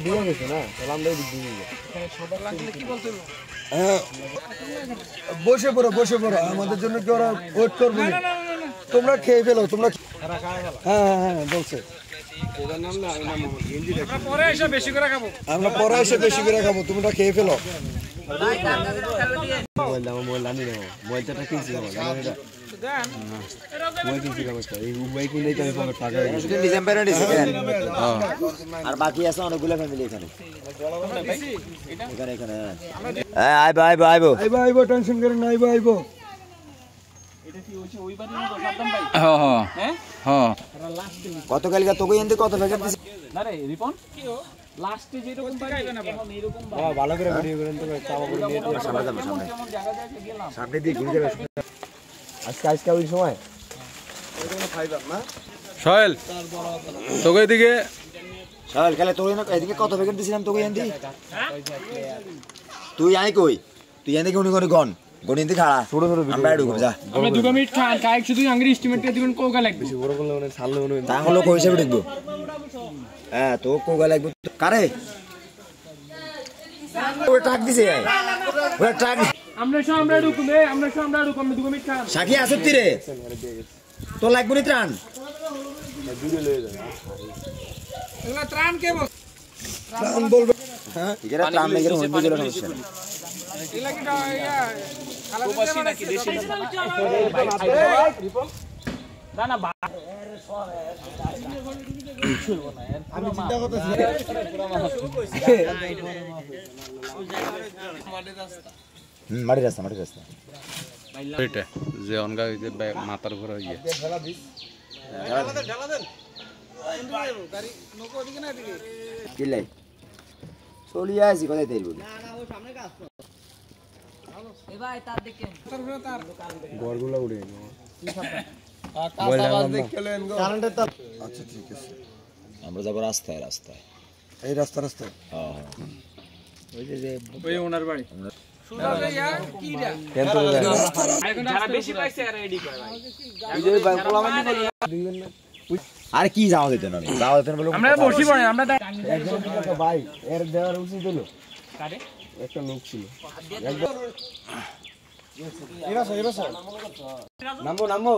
দিয়ে গেছে না, তাহলে আমরা এদিক দিয়ে যাই। বসে পড়ো আমাদের জন্য কি ওরা ওয়েট করবে? তোমরা খেয়ে ফেলো, তোমরা। হ্যাঁ বলছে আমরা পরে এসে বেশি করে খাবো, তোমরা খেয়ে ফেলো। আর বাকি আছে অনেকগুলো ফ্যামিলি এখানে। আইবো টেনশন করেন না, আইবো। গতকালকে তোকে এনতে কত প্যাকেট দিছি না রে রিপন? লাস্টে যেরকম পাইবে না এরকম ভালো করে ভিডিও করেন তো চাওয়া করে নিয়ে সামনে যাবো, সামনে দিয়ে ঘুরে যাবে। আজকে ওই সময় সোহেল তোকে এদিকে, সোহেল কালে তোকে এদিকে কত প্যাকেট দিছিলাম তোকে এনতি? তুই আই কই? তুই এনে কোন কোন গন গণিতে খাড়া ছোট আমরা ঢুকব যা। আমরা 2 মিনিট খান কাই শুধু আঙ্গুরি এস্টিমেট করে দিবেন কোগা লাগবে। বড় বড় মানে সাললে মনে তাহলে কই হিসাবে ঢুকব? হ্যাঁ তো কোগা লাগবে কারে? ওই টাক দিছে ওই টাক। আমরা ঢুকব, আমরা 2 মিনিট খান। সাকি আসতি রে তো লাগবে নি ত্রাণ? দূরে লয়ে যায় এগুলা ত্রাণ কে বল? ত্রাণ বলবে। হ্যাঁ এরা ত্রাণ লাগের হইবে গেল সমস্যা না। এগুলা কি ইয়া প্রবাসী নাকি দেশি? না না আমি চিন্তা করতেছি মারি রাস্তা এটা যে অনগা যে মাথার উপর হইয়া কিলাই চলি আসি কোথায় তেল বলি গড়গুলো উড়ে আচ্ছা ঠিক আছে, আমরা যাবো রাস্তায়। এই রাস্তায় হ্যাঁ ওই ওনার বাড়ি আরে কি যাওয়া যেত না বলে আমরা বসি পড়ে আমরা ভাই এর দেওয়ার উচিত হলো একটা লোক ছিল নামো